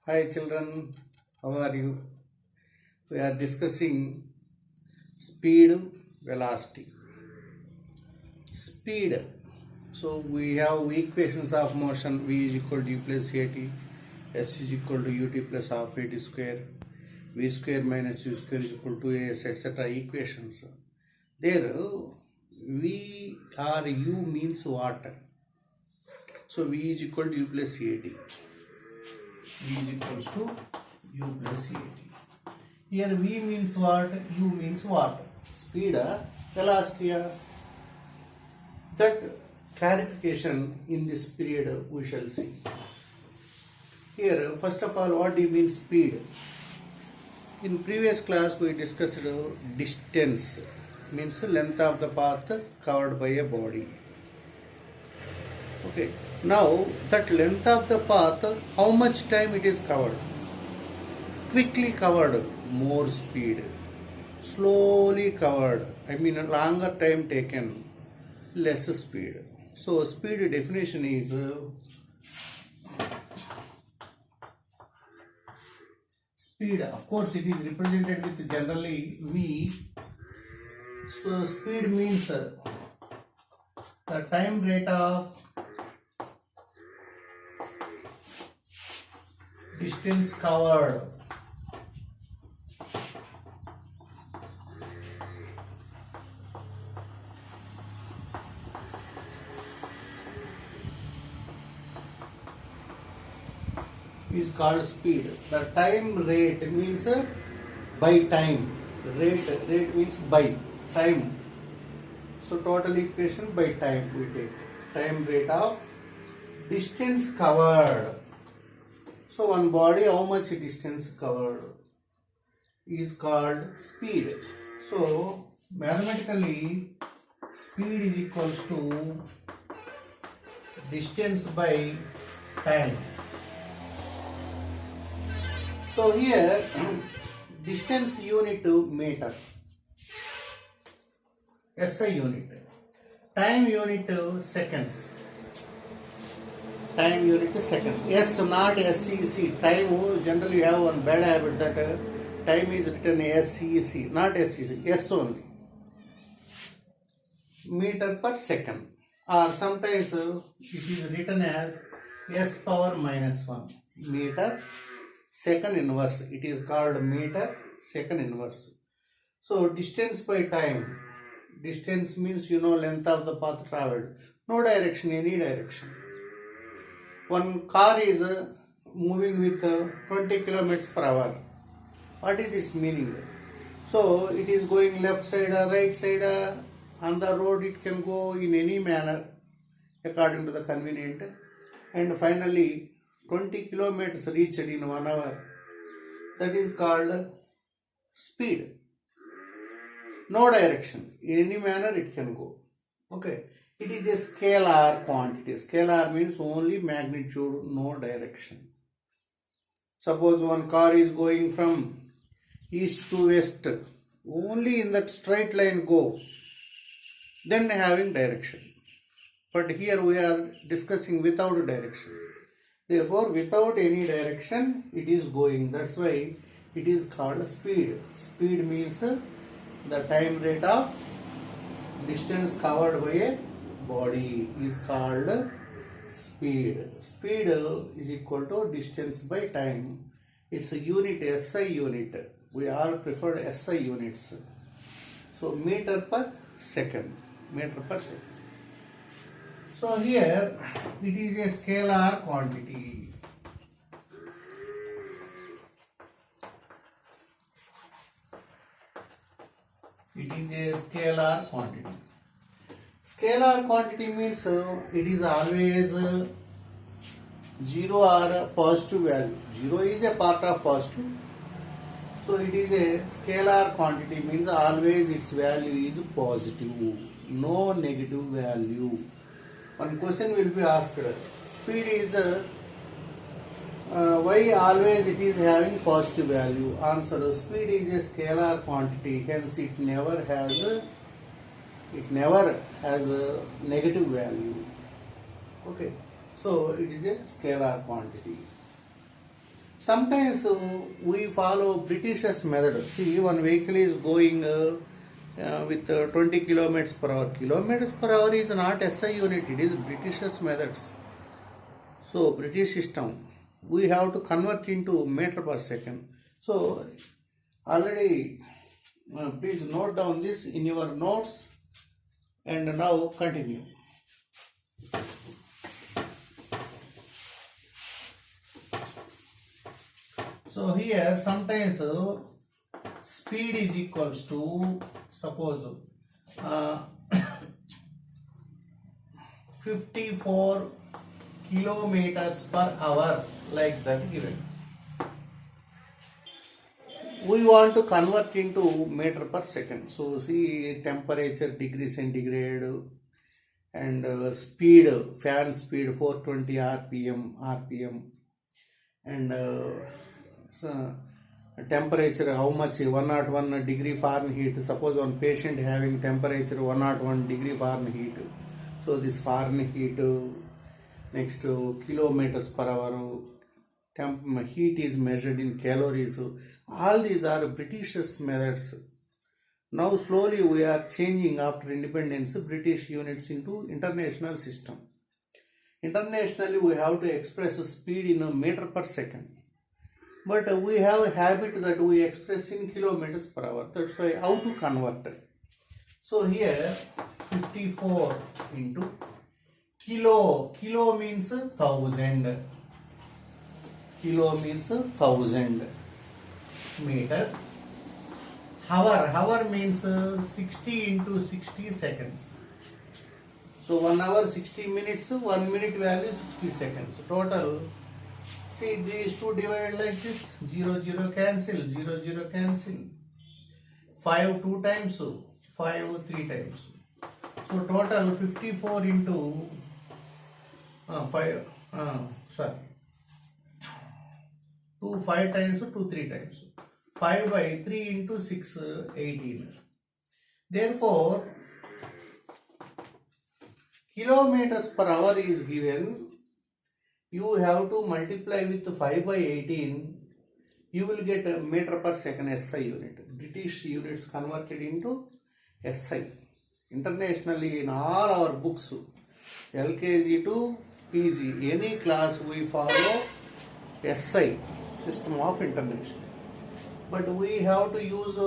Hi children, how are you? We are discussing speed, velocity. Speed. So we have equations of motion v is equal to u plus at, s is equal to ut plus half at square, v square minus u square is equal to as, etc. equations. There v or u means water. So v is equal to u plus at. V is equals to u plus at. Here V means what? U means what? Speed, velocity. That clarification in this period we shall see. Here, first of all, what do you mean speed? In previous class we discussed distance, means length of the path covered by a body. Okay. Now that length of the path, how much time it is covered? Quickly covered, more speed. Slowly covered, I mean a longer time taken, less speed. So speed definition is speed. Of course, it is represented with generally v. So speed means the time rate of distance covered. Is called speed. The time rate means by time. Rate means by time. So total equation by time we take. Time rate of distance covered. So one body, how much distance covered is called speed. So mathematically speed is equals to distance by time. So here distance unit to meter, SI unit, time unit to seconds, time unit to seconds, S not SEC. Time, generally you have one bad habit that time is written SEC, not SEC, S only, meter per second, or sometimes it is written as S power minus 1, meter second inverse. It is called meter second inverse. So distance by time. Distance means length of the path traveled. No direction, any direction. One car is moving with 20 kilometers per hour. What is its meaning? So it is going left side or right side. On the road it can go in any manner according to the convenient. And finally 20 kilometers reached in 1 hour. That is called speed. No direction. In any manner it can go. Okay. It is a scalar quantity. Scalar means only magnitude, no direction. Suppose one car is going from east to west. Only in that straight line go. Then having direction. But here we are discussing without direction. Therefore, without any direction, it is going. That's why it is called speed. Speed means the time rate of distance covered by a body is called speed. Speed is equal to distance by time. It's a unit, SI unit. We all prefer SI units. So, meter per second. Meter per second. So here it is a scalar quantity. It is a scalar quantity. Scalar quantity means it is always 0 or positive value. 0 is a part of positive. So it is a scalar quantity means always its value is positive. No negative value. One question will be asked, speed is why always it is having positive value? Answer, speed is a scalar quantity, hence it never has a negative value. Okay, so it is a scalar quantity. Sometimes we follow British's method. See, one vehicle is going with 20 kilometers per hour. Kilometers per hour is not SI unit, it is British's methods. So, British system, we have to convert into meter per second. So, already please note down this in your notes and now continue. So here sometimes speed is equals to, suppose 54 kilometers per hour, like that given. We want to convert into meter per second. So see, temperature degree centigrade and speed, fan speed 420 rpm, and so temperature, how much, 101 degree Fahrenheit. Suppose one patient having temperature 101 degree Fahrenheit. So this Fahrenheit, next kilometers per hour, heat is measured in calories. All these are British methods. Now slowly we are changing after independence British units into international system. Internationally we have to express speed in a meter per second. But we have a habit that we express in kilometers per hour. That's why how to convert it. So here 54 into kilo. Kilo means 1000. Kilo means 1000 meter. Hour means 60 into 60 seconds. So 1 hour 60 minutes, 1 minute value 60 seconds. Total, see these two divide like this, 0 0 cancel, 0 0 cancel. 5 2 times, 5 3 times. So total 54 into 5, 2 5 times, 2 3 times. 5 by 3 into 6, 18. Therefore, kilometers per hour is given. You have to multiply with 5 by 18. You will get a meter per second SI unit. British units converted into SI. Internationally, in all our books, LKG to PG, any class we follow SI, system of international. But we have to use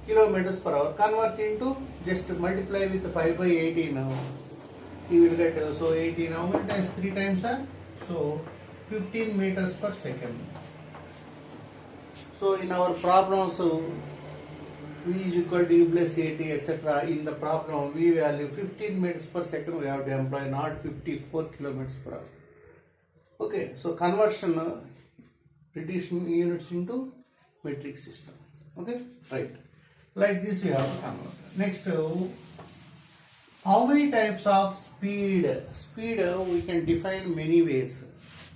kilometers per hour. Convert into, just multiply with 5 by 18 now. You will get, so 18, how many times? 3 times, so 15 meters per second. So in our problems, V is equal to U plus 80, etc. In the problem, V value 15 meters per second we have to employ, not 54 kilometers per hour. Okay, so conversion, British units into metric system. Okay, right. Like this we have to convert. Next, how many types of speed? Speed we can define many ways.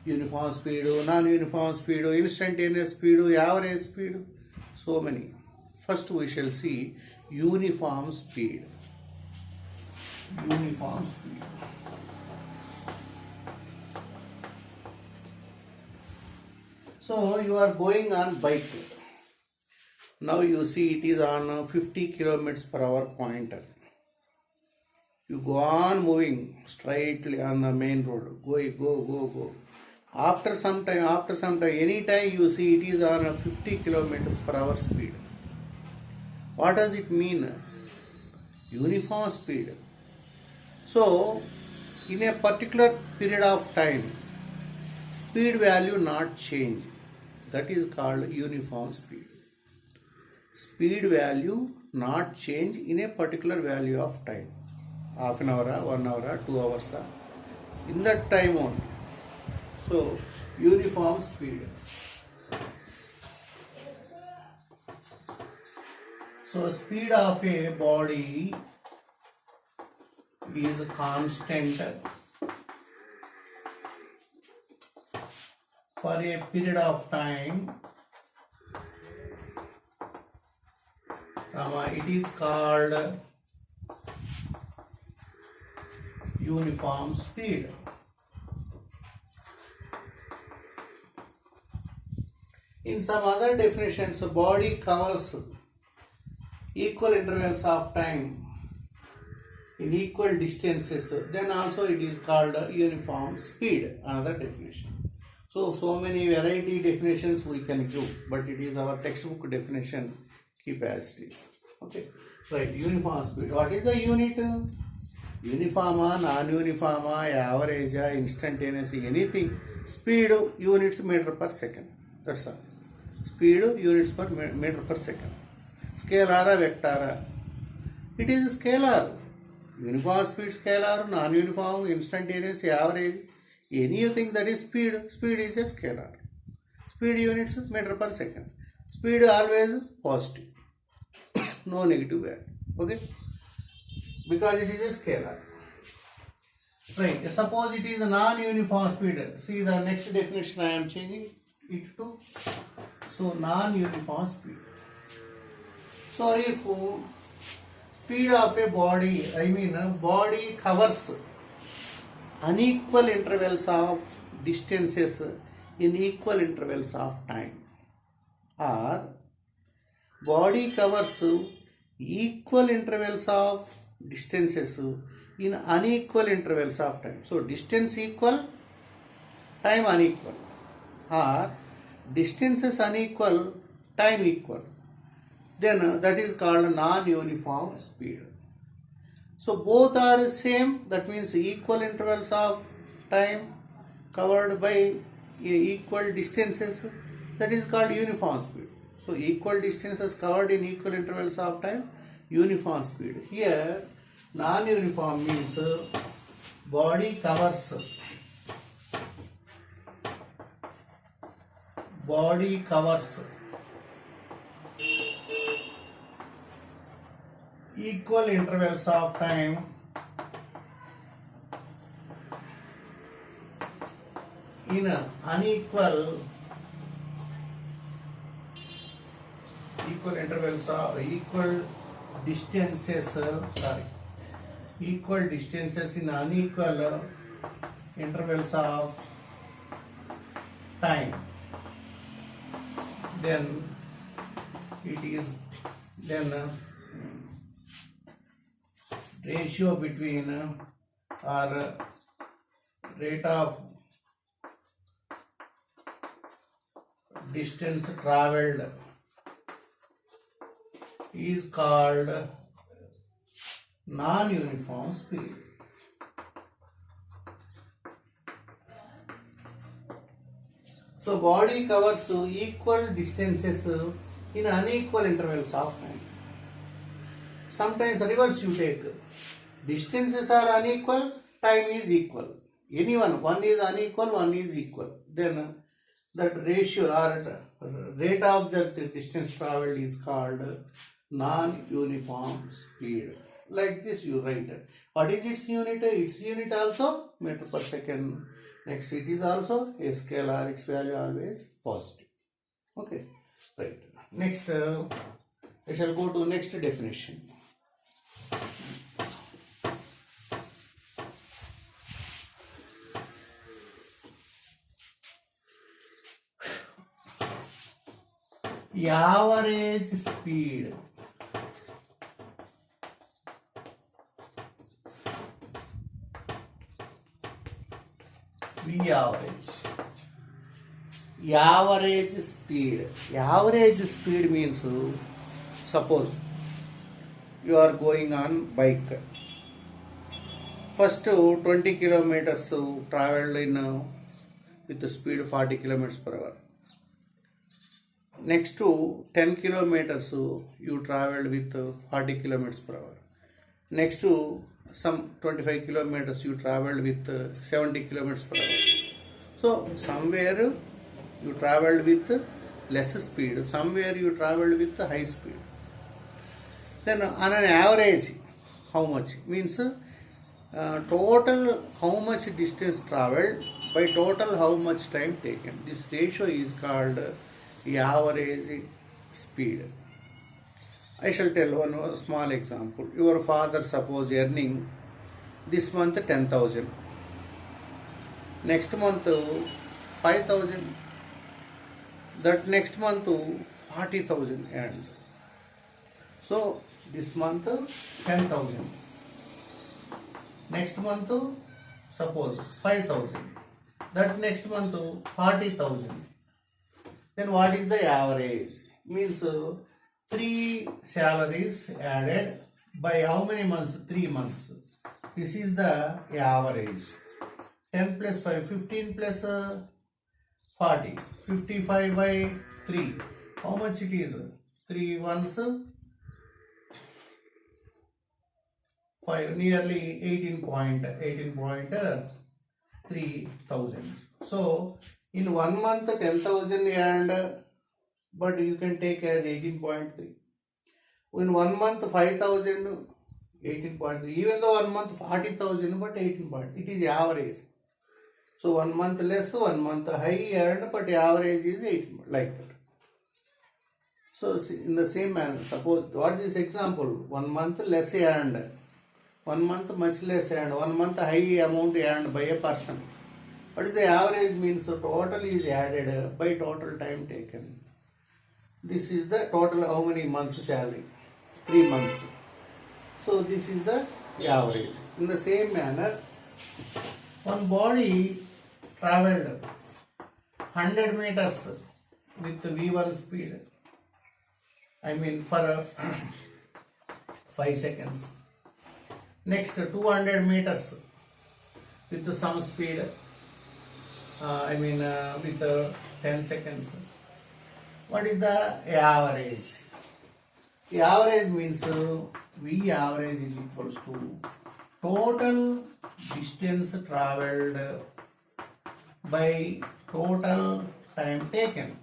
Uniform speed, non-uniform speed, instantaneous speed, average speed, so many. First we shall see uniform speed. Uniform speed. So you are going on bike. Now you see it is on 50 kilometers per hour pointer. You go on moving straightly on the main road. Go. After some time, any time you see it is on a 50 kilometers per hour speed. What does it mean? Uniform speed. So, in a particular period of time, speed value not change. That is called uniform speed. Speed value not change in a particular value of time. Half an hour, 1 hour, 2 hours. In that time only. So, uniform speed. So, speed of a body is constant for a period of time, it is called uniform speed. In some other definitions, body covers equal intervals of time in equal distances, then also it is called uniform speed, another definition. So many variety definitions we can give, but it is our textbook definition. Keep as it is. Okay, right. Uniform speed. What is the unit? Uniform, non-uniform, average, instantaneous, anything. Speed units meter per second. That's all. Speed units per meter per second. Scalar, vector. It is scalar. Uniform speed scalar, non-uniform, instantaneous, average. Anything that is speed. Speed is a scalar. Speed units meter per second. Speed always positive. No negative value. Okay? Because it is a scalar. Right. Suppose it is a non-uniform speed. See the next definition I am changing it to. So non-uniform speed. So if speed of a body, body covers unequal intervals of distances in equal intervals of time, or body covers equal intervals of distances in unequal intervals of time. So distance equal, time unequal, or distances unequal, time equal, then that is called non-uniform speed. So both are same, that means equal intervals of time covered by equal distances, that is called uniform speed. So equal distances covered in equal intervals of time, uniform speed. Here non-uniform means body covers equal intervals of time in unequal intervals of equal distances in unequal intervals of time, then it is ratio between or rate of distance traveled is called non-uniform speed. So body covers equal distances in unequal intervals of time. Sometimes reverse you take. Distances are unequal, time is equal. One is unequal, one is equal. Then that ratio or rate of that distance traveled is called non-uniform speed. Like this you write. What is its unit? Its unit also meter per second. Next it is also a scalar, its value always positive. Okay, right. Next I shall go to next definition. Average speed. V average. Average speed. Average speed means, suppose you are going on bike. First 20 kilometers traveled in with the speed 40 kilometers per hour. Next to 10 kilometers you traveled with 40 kilometers per hour. Next to some 25 kilometers you traveled with 70 kilometers per hour. So somewhere you traveled with less speed, somewhere you traveled with high speed. Then on an average, how much? Means total how much distance traveled by total how much time taken. This ratio is called average speed. I shall tell one small example. Your father suppose earning this month 10,000, next month 5,000, That next month 40,000 earned. So this month 10,000. Next month suppose 5,000. That next month 40,000. Then what is the average? Means 3 salaries added by how many months? 3 months. This is the average. 10 plus 5, 15 plus 40, 55 by 3. How much it is? 3 ones 5, nearly 18.3 thousand. So in 1 month 10,000 and but you can take as 18.3. In 1 month 5,000, 18.3. Even though 1 month 40,000 but 18. It is average. So 1 month less, 1 month high earned, but average is 18, like that. So in the same manner, suppose what is this example? 1 month less earned, 1 month much less earned, 1 month high amount earned by a person. What is the average? Means the total is added by total time taken. This is the total how many months salary? 3 months. So this is the average. In the same manner, one body traveled 100 meters with V1 speed. I mean for 5 seconds. Next 200 meters with some speed. With 10 seconds. What is the average? The average means V average is equals to total distance travelled by total time taken.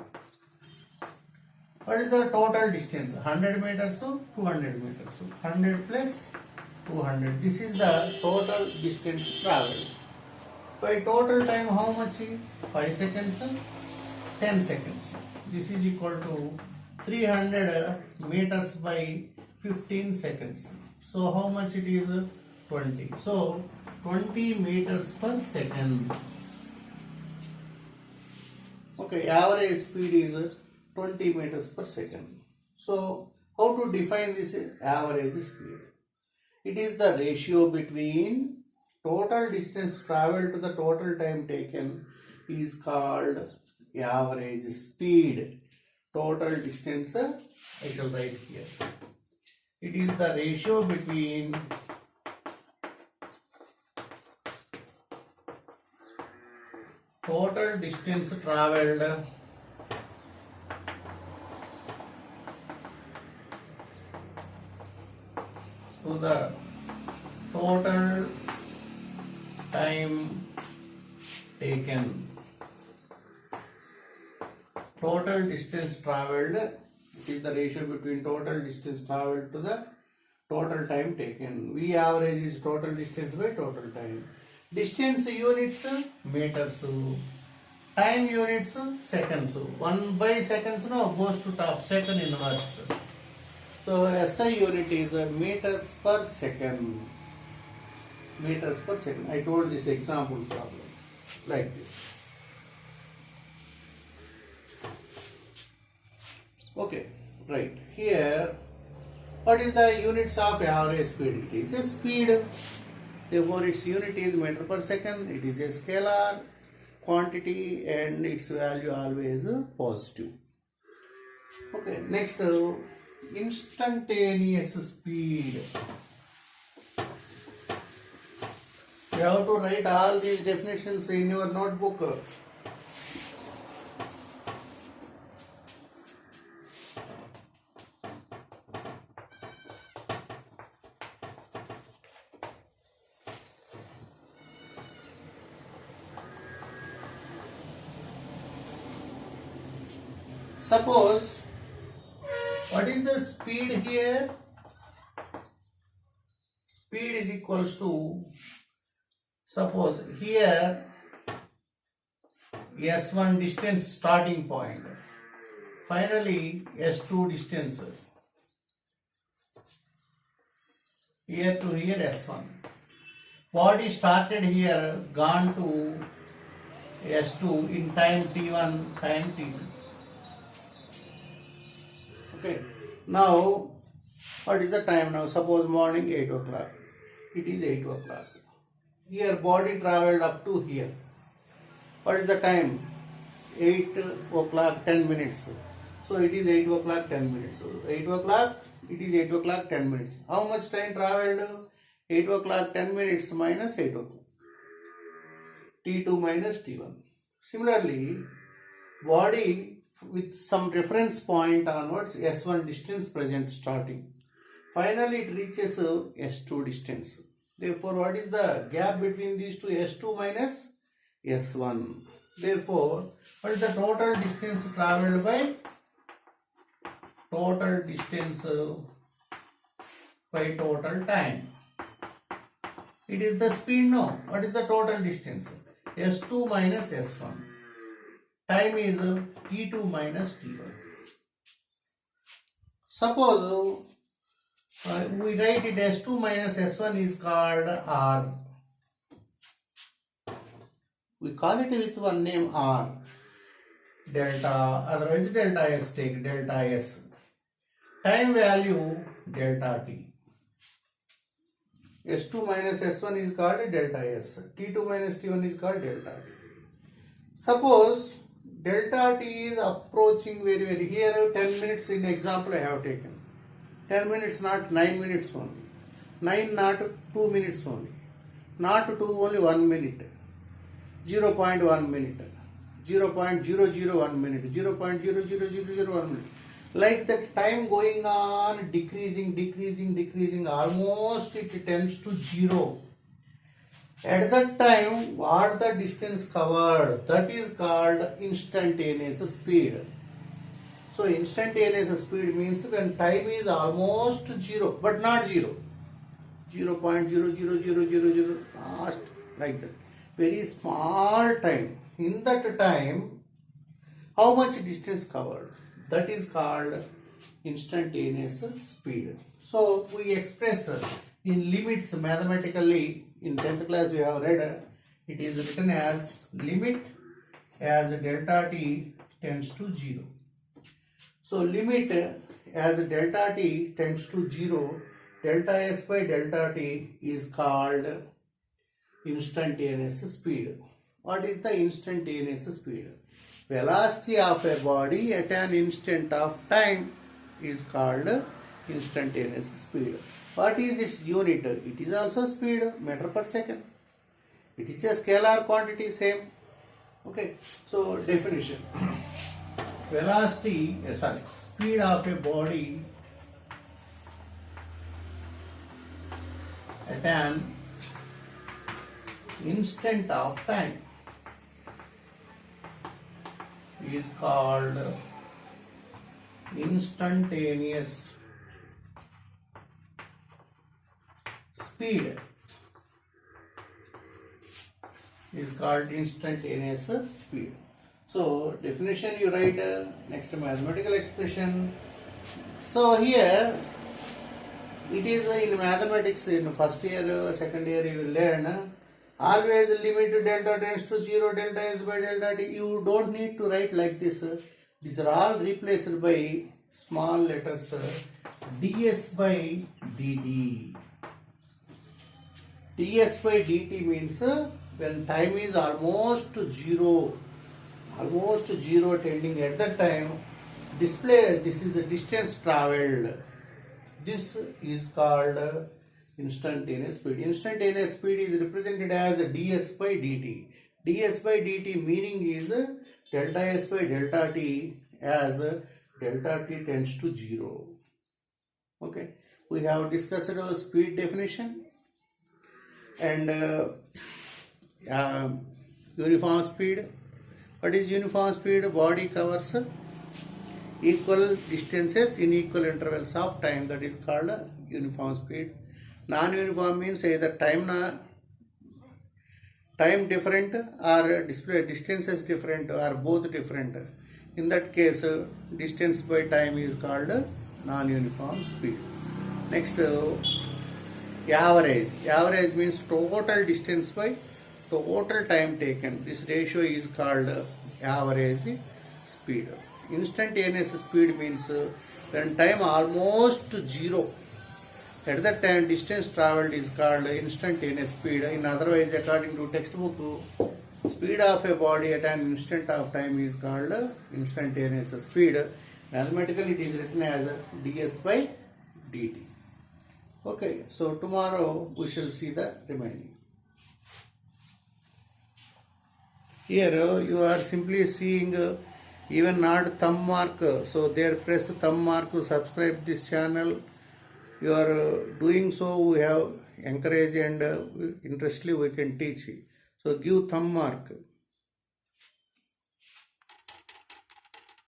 What is the total distance? 100 meters or 200 meters? So 100 plus 200. This is the total distance travelled. By total time how much? 5 seconds, 10 seconds. This is equal to 300 meters by 15 seconds. So how much it is? 20. So 20 meters per second. Okay, average speed is 20 meters per second. So how to define this average speed? It is the ratio between total distance traveled to the total time taken is called average speed. Total distance, I shall write here. It is the ratio between total distance traveled to the total time taken. Total distance travelled is the ratio between total distance travelled to the total time taken. V average is total distance by total time. Distance units meters, time units seconds. 1 by seconds now goes to top, second inverse. So SI unit is meters per second. Meters per second. I told this example problem like this. Okay, right. Here, what is the units of average speed? It is a speed. Therefore, its unit is meter per second. It is a scalar quantity and its value always positive. Okay, next, instantaneous speed. You have to write all these definitions in your notebook. Suppose, what is the speed here? Speed is equals to, suppose here S1 distance starting point, finally S2 distance, here to here S1. Body started here, gone to S2 in time T1, time T2. Okay. Now, what is the time now? Suppose morning 8 o'clock. It is 8 o'clock. Here body traveled up to here. What is the time? 8 o'clock 10 minutes. So it is 8 o'clock 10 minutes. So 8 o'clock, it is 8 o'clock 10 minutes. How much time traveled? 8 o'clock 10 minutes minus 8 o'clock. T2 minus T1. Similarly, body with some reference point onwards, S1 distance present starting. Finally, it reaches S2 distance. Therefore, what is the gap between these two? S2 minus S1. Therefore, what is the total distance traveled by? Total distance by total time. It is the speed, no? What is the total distance? S2 minus S1. Time is T2 minus T1. Suppose we write it S2 minus S1 is called R. We call it with one name R. Delta, otherwise delta S, take delta S. Time value delta T. S2 minus S1 is called delta S. T2 minus T1 is called delta T. Suppose delta T is approaching very here 10 minutes in example I have taken. 10 minutes, not 9 minutes only. 9 not 2 minutes only. Not 2 only 1 minute. 0.1 minute. 0.001 minute. 0.00001 minute. Like that time going on decreasing, almost it tends to 0. At that time, what the distance covered, that is called instantaneous speed. So instantaneous speed means when time is almost 0, but not 0. 0.00000, last, like that. Very small time. In that time, how much distance covered? That is called instantaneous speed. So we express in limits mathematically. In 10th class we have read, it is written as limit as delta t tends to 0. So limit as delta t tends to 0, delta s by delta t is called instantaneous speed. What is the instantaneous speed? Velocity of a body at an instant of time is called instantaneous speed. What is its unit? It is also speed, meter per second. It is a scalar quantity, same. Okay, so definition. Velocity, speed of a body at an instant of time is called instantaneous speed. Is called instantaneous speed. So definition you write next mathematical expression. So here it is in mathematics in first year, second year you will learn always limit delta tends to 0, delta s by delta t. You don't need to write like this. These are all replaced by small letters ds by dt. ds by dt means when time is almost 0 tending at that time, display this is the distance traveled. This is called instantaneous speed. Instantaneous speed is represented as ds by dt. ds by dt meaning is delta s by delta t as delta t tends to 0. Okay, we have discussed our speed definition and uniform speed. What is uniform speed? Body covers equal distances in equal intervals of time, that is called uniform speed. Non-uniform means either time different or display distances different or both different. In that case, distance by time is called non-uniform speed. Next, average. Average means total distance by total time taken. This ratio is called average speed. Instantaneous speed means when time almost zero. At that time, distance traveled is called instantaneous speed. In otherwise, according to textbook, speed of a body at an instant of time is called instantaneous speed. Mathematically, it is written as ds by dt. Okay, so tomorrow we shall see the remaining. Here you are simply seeing even not thumb mark. So there press thumb mark to subscribe this channel. You are doing so, we have encourage and interestly we can teach. So give thumb mark.